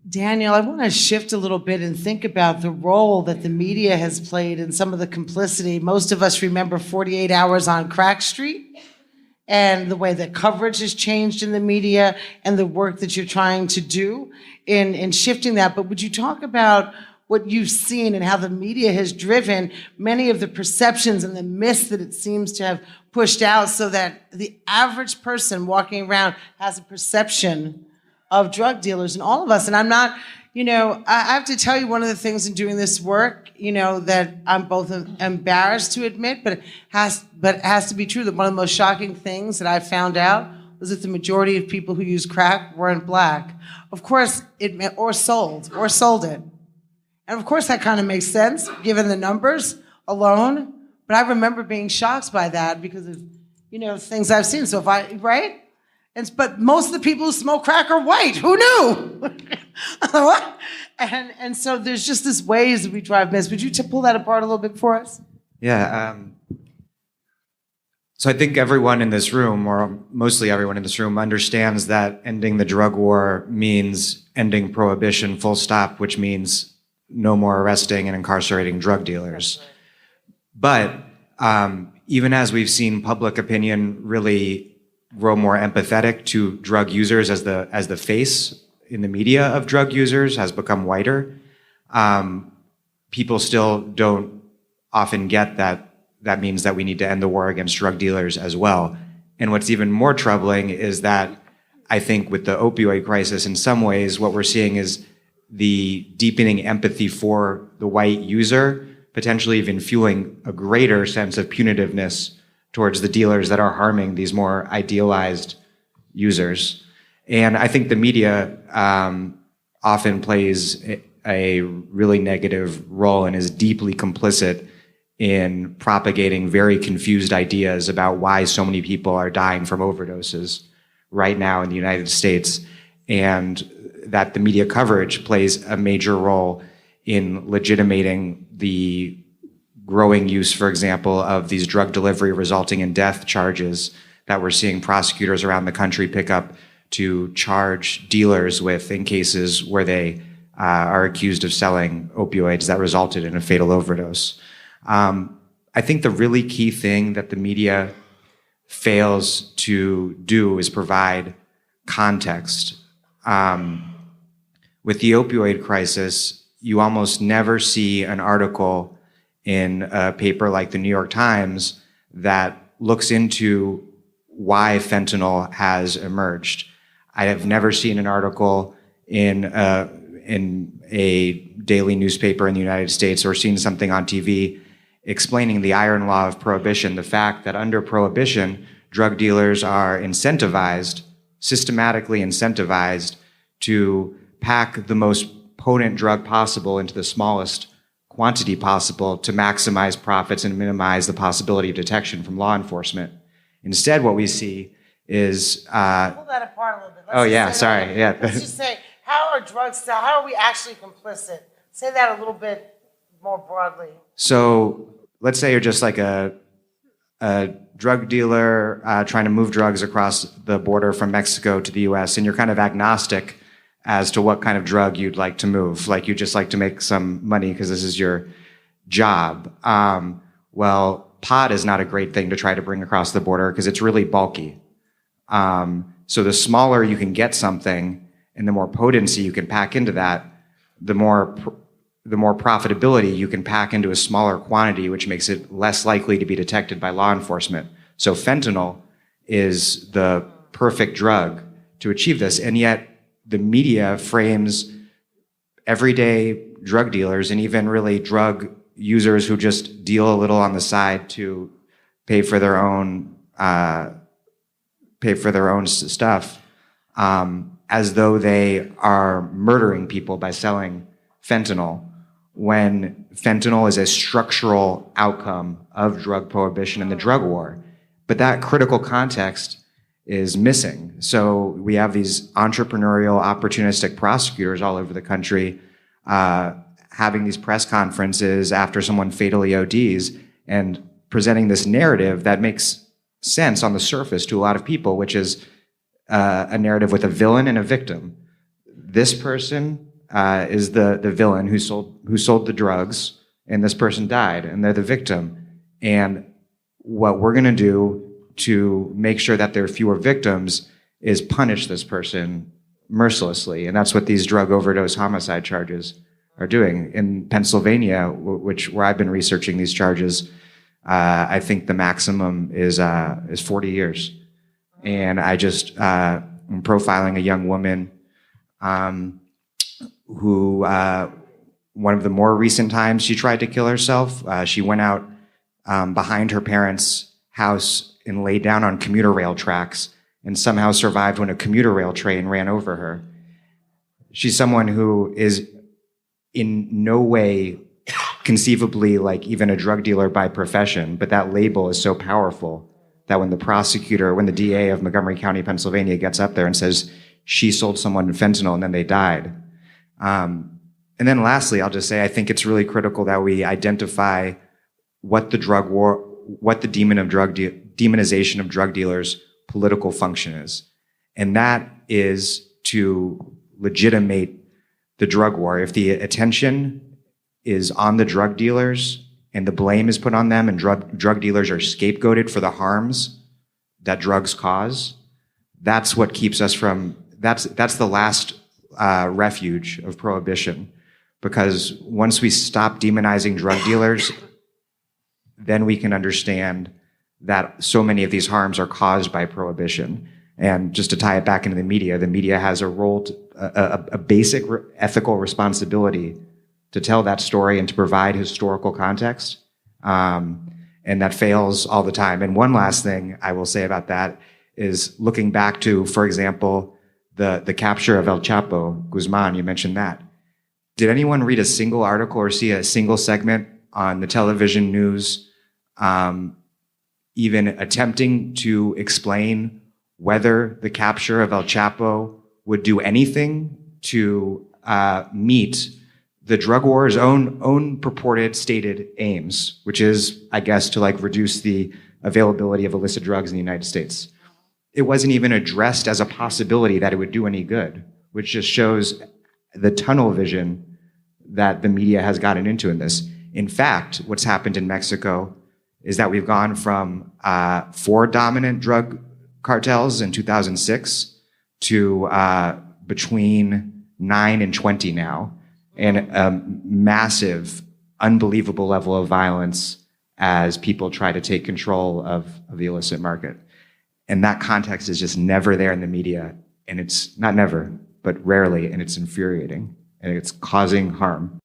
Daniel, I want to shift a little bit and think about the role that the media has played in some of the complicity. Most of us remember 48 Hours on Crack Street and the way that coverage has changed in the media and the work that you're trying to do in shifting that. But would you talk about what you've seen and how the media has driven many of the perceptions and the myths that it seems to have pushed out so that the average person walking around has a perception of drug dealers and all of us. And I'm not, I have to tell you one of the things in doing this work, that I'm both embarrassed to admit, but it has to be true, that one of the most shocking things that I found out was that the majority of people who use crack weren't Black. Of course, or sold it. And of course that kind of makes sense given the numbers alone. But I remember being shocked by that because of, things I've seen. So right? But most of the people who smoke crack are white. Who knew? and so there's just this ways that we drive myths. Would you pull that apart a little bit for us? Yeah. So I think everyone in this room, or mostly everyone in this room, understands that ending the drug war means ending prohibition, full stop, which means no more arresting and incarcerating drug dealers. But even as we've seen public opinion really grow more empathetic to drug users as the face in the media of drug users has become whiter, people still don't often get that means that we need to end the war against drug dealers as well. And what's even more troubling is that I think with the opioid crisis, in some ways, what we're seeing is the deepening empathy for the white user, potentially even fueling a greater sense of punitiveness towards the dealers that are harming these more idealized users. And I think the media often plays a really negative role and is deeply complicit in propagating very confused ideas about why so many people are dying from overdoses right now in the United States, and that the media coverage plays a major role in legitimating the growing use, for example, of these drug delivery resulting in death charges that we're seeing prosecutors around the country pick up to charge dealers with in cases where they are accused of selling opioids that resulted in a fatal overdose. I think the really key thing that the media fails to do is provide context. With the opioid crisis, you almost never see an article in a paper like the New York Times that looks into why fentanyl has emerged. I have never seen an article in a daily newspaper in the United States or seen something on TV explaining the iron law of prohibition, the fact that under prohibition, drug dealers are incentivized, systematically incentivized, to pack the most potent drug possible into the smallest quantity possible to maximize profits and minimize the possibility of detection from law enforcement. Instead, what we see is... pull that apart a little bit. Let's just say, how are we actually complicit? Say that a little bit more broadly. So let's say you're just like a drug dealer trying to move drugs across the border from Mexico to the US, and you're kind of agnostic as to what kind of drug you'd like to move. Like you just like to make some money because this is your job. Well, pot is not a great thing to try to bring across the border because it's really bulky. So the smaller you can get something and the more potency you can pack into that, the more profitability you can pack into a smaller quantity, which makes it less likely to be detected by law enforcement. So fentanyl is the perfect drug to achieve this, and yet the media frames everyday drug dealers and even really drug users who just deal a little on the side to pay for their own stuff, as though they are murdering people by selling fentanyl, when fentanyl is a structural outcome of drug prohibition and the drug war. But that critical context is missing. So we have these entrepreneurial, opportunistic prosecutors all over the country having these press conferences after someone fatally ODs and presenting this narrative that makes sense on the surface to a lot of people, which is a narrative with a villain and a victim. This person is the villain who sold the drugs, and this person died, and they're the victim. And what we're going to do to make sure that there are fewer victims is punish this person mercilessly. And that's what these drug overdose homicide charges are doing. In Pennsylvania, where I've been researching these charges, I think the maximum is 40 years. And I just am profiling a young woman who, one of the more recent times she tried to kill herself, she went out behind her parents' house and laid down on commuter rail tracks and somehow survived when a commuter rail train ran over her. She's someone who is in no way conceivably like even a drug dealer by profession, but that label is so powerful that when the DA of Montgomery County, Pennsylvania gets up there and says she sold someone fentanyl and then they died. And then lastly, I'll just say, I think it's really critical that we identify what the drug war, what the demonization of drug dealers' political function is. And that is to legitimate the drug war. If the attention is on the drug dealers and the blame is put on them and drug dealers are scapegoated for the harms that drugs cause, that's what keeps us from, that's the last refuge of prohibition. Because once we stop demonizing drug dealers, then we can understand that so many of these harms are caused by prohibition. And just to tie it back into the media has a role, a basic ethical responsibility to tell that story and to provide historical context. And that fails all the time. And one last thing I will say about that is looking back to, for example, the capture of El Chapo Guzman, you mentioned that. Did anyone read a single article or see a single segment on the television news even attempting to explain whether the capture of El Chapo would do anything to meet the drug war's own purported stated aims, which is, I guess, to like reduce the availability of illicit drugs in the United States? It wasn't even addressed as a possibility that it would do any good, which just shows the tunnel vision that the media has gotten into in this. In fact, what's happened in Mexico is that we've gone from 4 dominant drug cartels in 2006 to between 9 and 20 now, and a massive, unbelievable level of violence as people try to take control of the illicit market. And that context is just never there in the media, and it's not never, but rarely, and it's infuriating, and it's causing harm.